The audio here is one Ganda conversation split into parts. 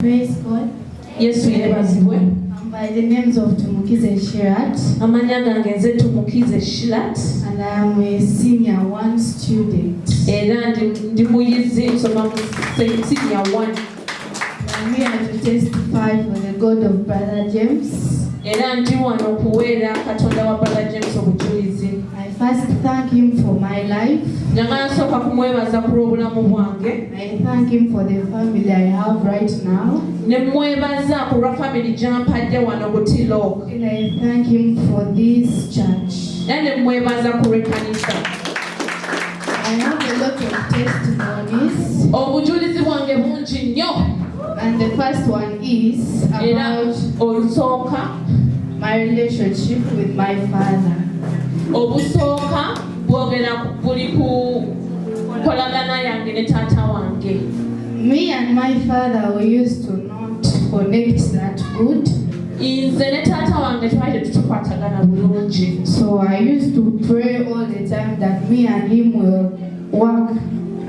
Praise God. Yes, we have as well. By the names of Tumukize Shirat. Amanya gange nze Tumukize Shirat. And I am a senior 1 student. Era ndi muyizi nsoma mu senior 1. I'm here to testify for the God of Brother James. Era ndi wano okuweera Katonda wa Brother James obujulizi. I first thank him for my life. Njagala nsooka kumwebaza ku lw'obulamu bwange. I thank him for the family I have right now. Ne mwebaza ku lwa family gy'ampadde wano ku Tilo. And I thank him for this church. Era ne mwebaza ku lw'ekkanisa. I have a lot of testimonies. Obujulizi bwange bungi nnyo. And the first one is about olusooka my relationship with my father. Obusooka bwogera buli ku kolagana yange ne taata wange. Me and my father, we used to not connect that good. Nze ne taata wange twali tetukwatagana bulungi. So I used to pray all the time that me and him will work,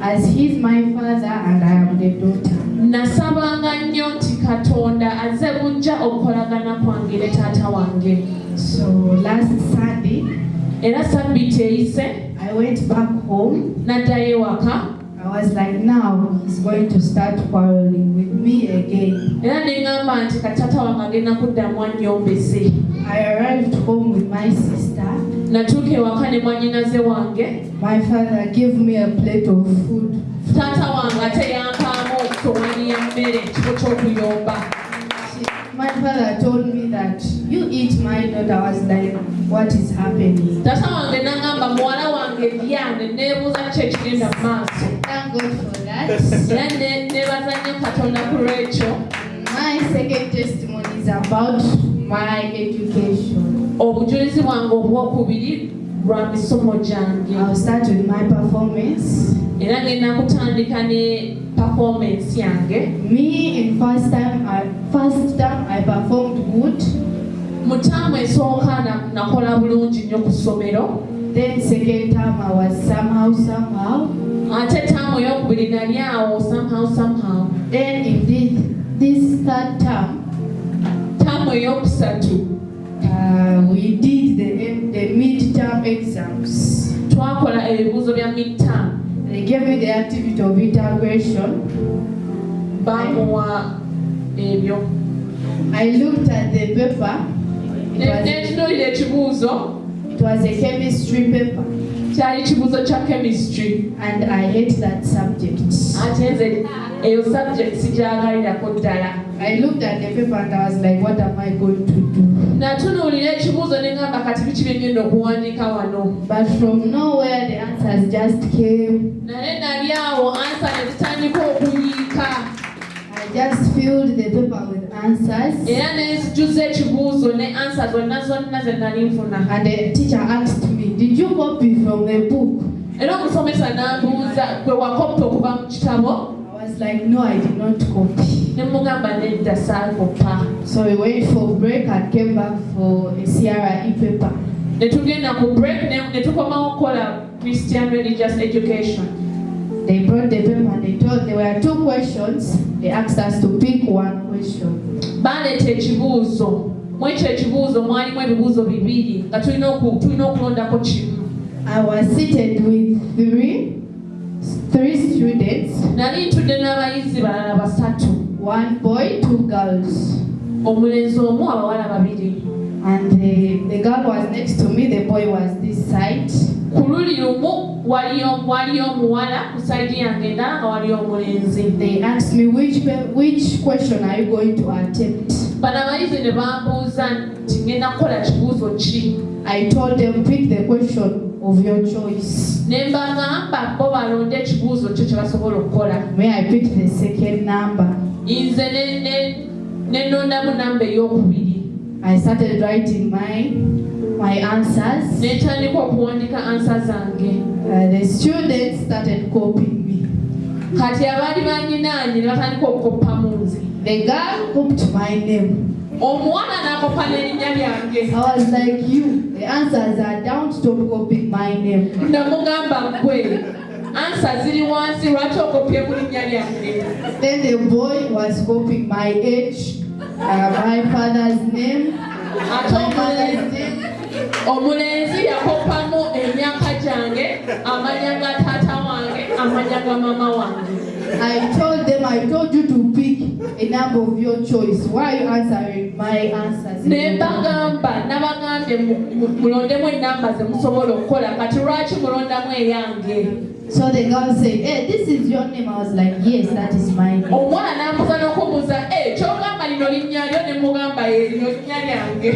as he's my father and I am the daughter. Nasabanga nnyo nti Katonda azze bujja okukolagana kwange ne taata wange. So last Sunday, era Sabbiiti eyise I went back home. Naddayo ewaka. I was like, now he's going to start quarreling with me again. Era ne ngamba nti taata wange agenda kuddamu annyombese. I arrived home with my sister. Natuuka ewaka ne mwannyinaze wange. My father gave me a plate of food. Taata wange ate yampaamu sowaani y'emmere ekifo ky'okuyomba. My father told me that you eat my daughter. I was like, what is happening? Taata wange n'agamba muwala wange lya ne neebuuza ki ekigenda mu maaso. Thank God for that. Era neebaza nnyo Katonda ku lw'ekyo. My second testimony is about my education. Obujulizi bwange obwokubiri lwa misomo gyange. I'll start with my performance. Era ngenda kutandika ne performance yange. Me in first time I performed good. Mu ttaamu esooka nakola bulungi nnyo ku ssomero. Then second time I was somehow. Ate ttaamu ey'okubiri nali awo somehow. Then in this third term, ttaamu ey'okusatu we did the mid-term exams. Twakola ebibuuzo bya mid-term. They gave me the activity of integration. Bamuwa ebyo. I looked at the paper. Netunuulira ekibuuzo. It was a chemistry paper. Kyali kibuuzo kya chemistry. And I hate that subject. Ate nze eyo subject sigyagalirako ddala. I looked at the paper and I was like, what am I going to do? Natunuulira ekibuuzo ne ngamba kati biki bye ngenda okuwandiika wano. But from nowhere the answers just came. Naye nali awo ansa ne zitandika okuyiika. I just filled the paper with answers. Era ne nzijuza ekibuuzo ne ansa zonna ze nali nfuna. And the teacher asked me, did you copy from the book? Era omusomesa n'ambuuza gwe wakopa okuva mu kitabo. I was like, no, I did not copy. Ne mugamba nedda saakopa. So we went for break and came back for a CRE paper. Ne tugenda ku break ne tukomawo okukola Christian religious education. They brought the paper and there were 2 questions. They asked us to pick one question. Baleeta ekibuuzo. Mu ekyo ekibuuzo mwalimu ebibuuzo bibiri nga tulina okulondako kimu. I was seated with three students. Nali ntudde n'abayizi balala basatu. 1 boy, 2 girls. Omulenzi omu abawala babiri. And the girl was next to me, the boy was this side. Ku luli lumu waliyo omuwala ku sayidi yange endala nga waliyo omulenzi. They asked me which question are you going to attempt. Bano abayizi ne bambuuza nti ngenda kukola kibuuzo ki. I told them pick the question of your choice. Ne mbagamba bo balonde ekibuuzo kyo kye basobola okukola. May I pick the second number? Nze ne nondamu namba ey'okubiri. I started writing my answers. Ne ntandika okuwandiika ansa zange. The students started copying me. Kati abaali banyinaanye ne batandika okukoppamu nze. The girl copied my name. Omuwala n'akoppa n'erinnya lyange. I was like, you, the answers are down, stop copying my name. Namugamba gwe ansa ziri wansi lwaki okopye ku linnya lyange. Then the boy was copying my age, my father's name, Ate my mother's name. omulenzi yakopamu emyaka gyange, amanya ga taata wange, amanya ga mama wange. I told you to pick a number of your choice. Why are you answering my answers? Nabagambye mulondemu enamba ze musobola okukola kati lwaki mulondamu eyange. So the girl said, hey, this is your name. I was like, yes, that is my name. Omwana n'amubuuza n'okumubuuza kyogamba lino linnya lyo ne mugamba lino linnya lyange.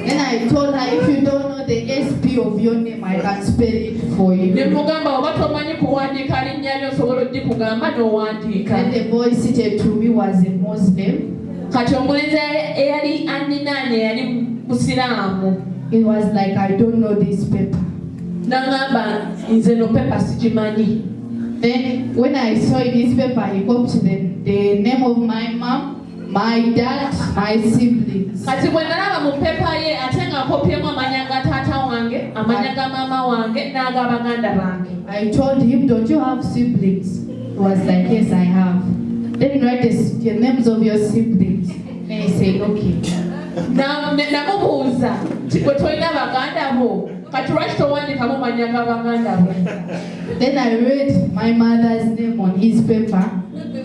Then I told her, if you don't know the SP of your name, I can spell it for you. Ne mugamba oba tomanyi kuwandiika linnya lyo osobola oddikugamba n'owandiika. And the boy seated to me was a Muslim. Kati omulenzi eyali anninaanye yali musiraamu. It was like, I don't know this paper. N'agamba nze no pepa sigimanyi. Then when I saw in his paper, he copied the name of my mom, my dad, my siblings. Kati bwe nalaba mu pepa ye ate ng'akopyemu amanya ga taata wange, amanya ga mama wange n'aga baganda bange. I told him, don't you have siblings? He was like, yes, I have. Then write the names of your siblings. Then he said, okay. Namubuuza nti bwe tolina baganda bo kati lwaki towandiikamu manya ga baganda bo. Then I read my mother's name on his paper.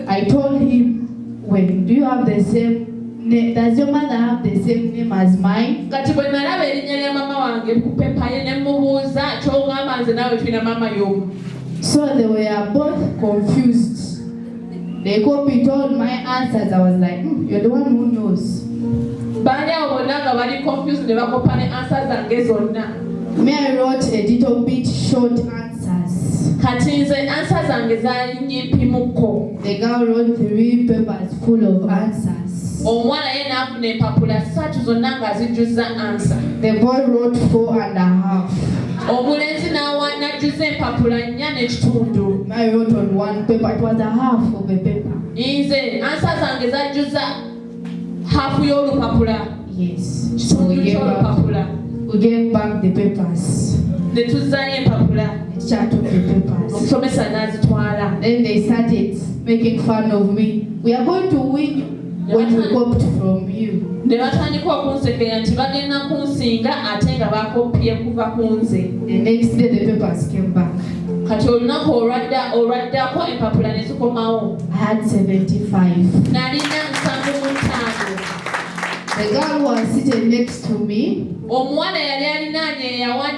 I told him, wait, do you have the same name? Does your mother have the same name as mine? Kati bwe nalaba erinnya lya mama wange ku pepa ye ne mubuuza ky'ogamba nze naawe tulina mama y'omu. So they were both confused. They copied all my answers. I was like, you're the one who knows. Baali awo bonna nga bali confused ne bakopa ne answer zange zonna. Me, I wrote a little bit short answers. Kati nze answer zange zaali nyimpimukko. The girl wrote 3 papers full of answers. Omuwala ye n'afuna empapula 3 zonna ng'azijjuza answer. The boy wrote 4.5. Omulenzi n'ajjuza empapula 4 n'ekitundu. I wrote on 1 paper. It was a half of a paper. Nze answer zange zajjuza hafu y'olupapula. Yes. So Kitundu ky'olupapula. we gave back the papers. Ne tuzzaayo empapula. The teacher took the papers. Omusomesa n'azitwala. Then they started making fun of me. We are going to win when we copied from you. Ne batandika okunsekera nti bagenda kunsinga ate nga bakopye kuva ku nze. The next day the papers came back. Kati olunaku olwaddako empapula ne zikomawo. I had 75. Nalina 75. The girl who was sitting next to me, Omuwala yali alinaanye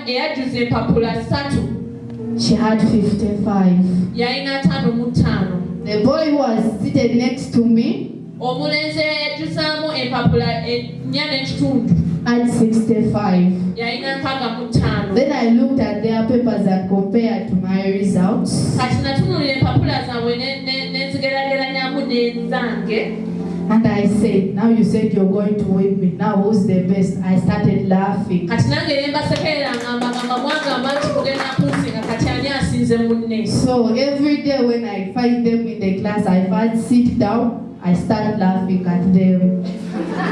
eyajjuza empapula 3. she had 55. Yalina 55. The boy who was seated next to me Omulenzi eyajjuzaamu empapula 4 n'ekitundu. had 65. Yalina 65. Then I looked at their papers and compared to my results. Kati natunuulira empapula zaabwe ne nzigeraageranyamu n'enzange. And I said, now you said you're going to win me. Now who's the best? I started laughing. Kati nange ne mbasekerera ngamba mwagamba nti kugenda kunsinga kati ani asinze munne. So every day when I find them in the class, I first sit down, I start laughing at them.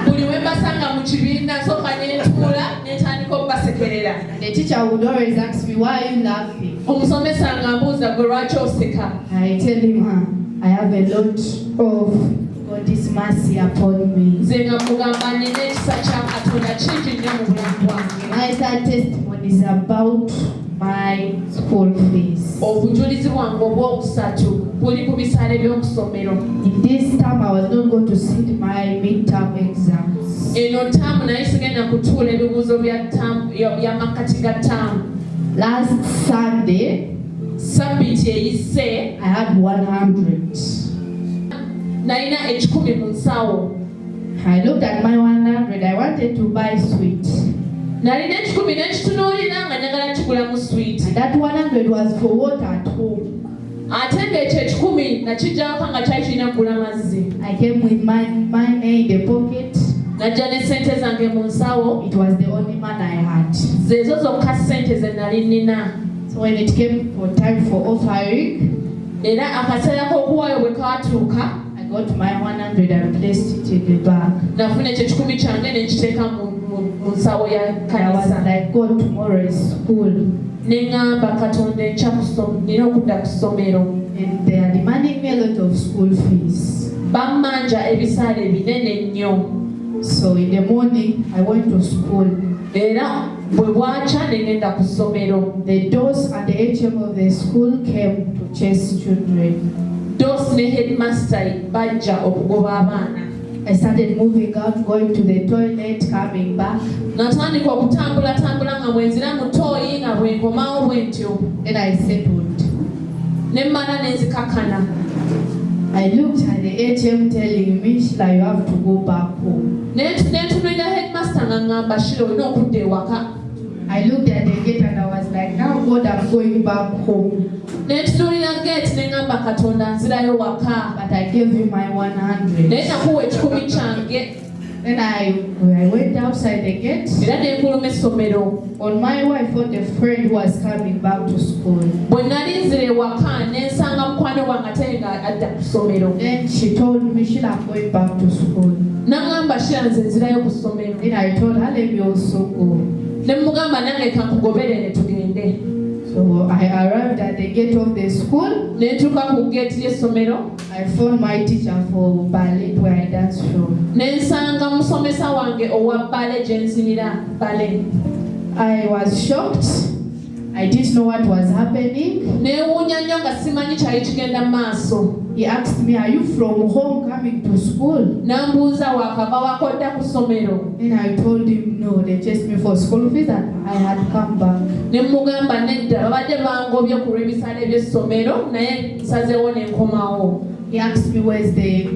Buli we mbasanga mu kibiina nsooka ne ntuula ne ntandika okubasekerera. The teacher would always ask me, why are you laughing? Omusomesa ng'ambuuza gwe lwaki oseka. I tell him, I have a lot of God's mercy upon me. Nze nga mugamba nina ekisa kya Katonda kingi nnyo mu bulamu bwange. My third testimony is about my school fees. Obujulizi bwange obwokusatu buli ku bisale by'okusomero. In this term, I was not going to sit my midterm exams. Eno ttaamu naye sigenda kutuula ebibuuzo bya makkati ga ttaamu. Last Sunday, Sabbiiti eyise I had 100. nalina 100 mu nsawo. I looked at my 100. I wanted to buy sweet. Nalina 10 n'ekitunuulira nga njagala kigula mu sweet. And that 100 was for water at home. Ate ng'ekyo 10 nakijjako nga kyali kirina kugula mazzi. I came with my money in the pocket. Najja ne ssente zange mu nsawo. It was the only money I had. Zeezo zokka ssente ze nali nnina. So when it came for time for offering, Era akaseera k'okuwaayo bwe kaatuuka I got my 100 and placed it in the bag. nafuna ekyo 10 kyange ne nkiteeka mu nsawo ya I was kanisa. like, God, tomorrow is school. Ne ngamba Katonda enkya nina okudda ku ssomero. And they are demanding me a lot of school fees. Bammanja ebisaale binene nnyo. So in the morning, I went to school. Era bwe bwakya ne ngenda ku ssomero. The DOS and the HM of the school came to chase children. DOS ne headmaster bajja okugoba abaana. I started moving out, going to the toilet, coming back. Natandika okutambula nga bwenzira mu tooyi nga bwenkomawo bwentyo. Then I settled. Ne mmala ne nzikakkana. I looked at the ATM telling me, Sheila, you have to go back home. Ne ntunuulira headmaster nga ngamba Sheila olina okudda ewaka. I looked at the gate and I was like, now God, I'm going back home. Ne ntunuulira gate ne ngamba Katonda nzirayo waka. But I gave him my 100. Naye nakuwa 10 kyange. Then I went outside the gate. Era ne nkuluma essomero. On my way, I found a friend who was coming back to school. Bwe nali nzira ewaka ne nsanga mukwano gwange ate nga adda ku ssomero. Then she told me, Sheila, I'm going back to school. N'angamba Sheila nze nzirayo ku ssomero. Then I told her, let me also go. Ne mugamba nange kankugobere ne tugende. So I arrived at the gate of the school. Ne ntuuka ku gate y'essomero. I found my teacher for ballet where I dance from. Ne nsanga musomesa wange owa bale gye nzinira bale. I was shocked. I didn't know what was happening. Neewuunya nnyo nga simanyi kyali kigenda mu maaso. He asked me, are you from home coming to school? N'ambuuza waakava wakodda ku ssomero. Then I told him, no, they chased me for school fees and I had come back. Ne mugamba nedda babadde bangobye ku lw'ebisale by'essomero naye nsazeewo ne nkomawo. He asked me, where's the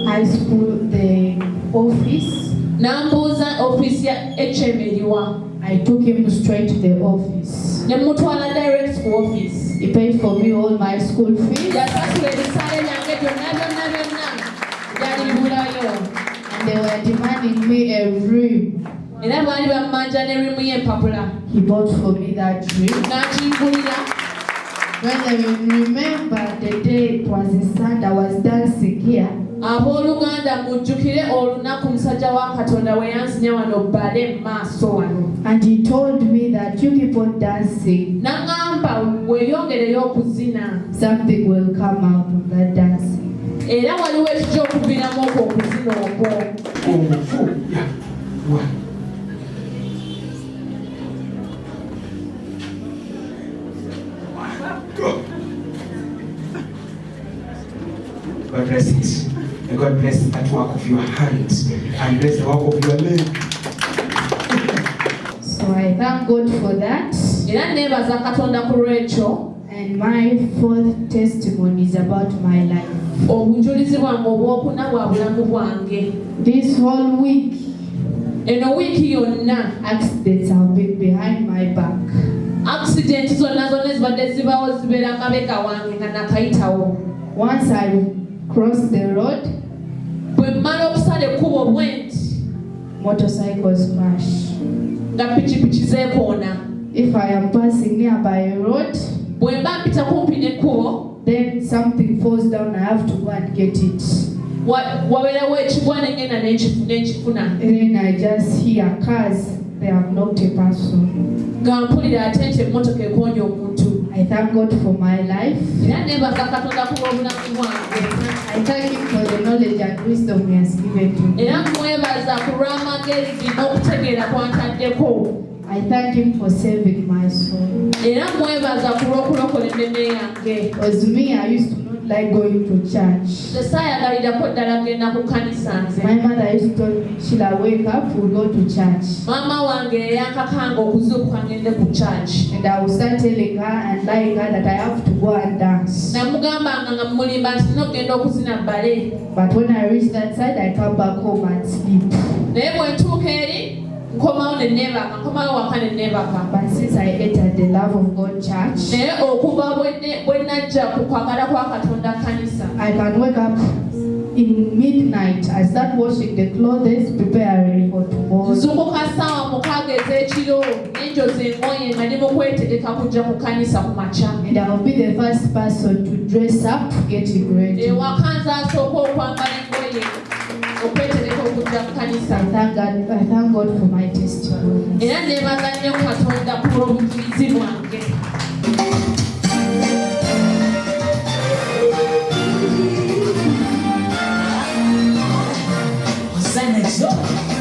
high school, the office? N'ambuuza ofiisi ya HM eriwa. I took him straight to the office. Ne mutwala direct ku office. He paid for me all my school fees. Yasasula ebisale byange byonna byali bibulayo. And they were demanding me a room. Era baali bammanja ne rimu y'empapula. He bought for me that room. N'akingulira. When I remember the day it was a Sunday, I was dancing here. Abooluganda mujjukire olunaku musajja wa Katonda we yansinya wano bbale maaso wano. And he told me that you keep on dancing. N'angamba weeyongereyo okuzina. Something will come out of that dancing. Era waliwo ekijja okuviramu okwo okuzina okwo. God bless it. May God bless that work of your hands and bless the work of your leg. So I thank God for that. Era neebaza Katonda ku lw'ekyo. And my fourth testimony is about my life. Obujulizi bwange obwokuna bwa bulamu bwange. This whole week, Eno wiiki yonna accidents have been behind my back. accident zonna ezibadde zibaawo zibeera mabega wange nga nakayitawo. Once I crossed the road, Bwe mmala okusala ekkubo bwenti motorcycles crash. nga pikipiki zeekoona. If I am passing nearby a road, Bwe mba mpita kumpi n'ekkubo then something falls down, I have to go and get it. wabeerawo ekigwa ne ngenda n'ekifuna. And then I just hear cars, they have knocked a person. Nga mpulira ate nti emmotoka ekoonye omuntu. I thank God for my life. Era neebaza Katonda ku bw'obulamu bwange. I thank Him for the knowledge and wisdom He has given to me. Era mwebaza ku lw'amagezi n'okutegeera kwantaddeko. I thank Him for saving my soul. Era mwebaza ku lw'okulokola emmeme yange. Because me, I used to not like going to church. Tesaayagalirako ddala kugenda ku kkanisa nze. My mother used to tell me, Sheila, wake up, we'll go to church. Maama wange yankakanga okuzuukuka ngende ku church. And I would start telling her and lying her that I have to go and dance. Namugambanga nga mulimba nti nina okugenda okuzina bbale. But when I reach that side, I come back home and sleep. Naye bwe ntuuka eri nkomawo ne neebaka, nkomawo waka ne neebaka. But since I entered the Love of God church, Naye okuva bwe najja ku kwagala kwa Katonda kkanisa, I can wake up in midnight. I start washing the clothes, preparing for tomorrow. nzukuka ssaawa 6 ez'ekiro n'enjoza engoye nga ndi mu kwetegeka kujja ku kkanisa ku makya. And I will be the first person to dress up, getting ready. Ewaka nze asooka okwambala engoye okwetegeka okujja okujja ku kanisa. I thank God for my testimony. Era neebaza nnyo Katonda ku lw'obujulizi bwange. Hosanna, joy.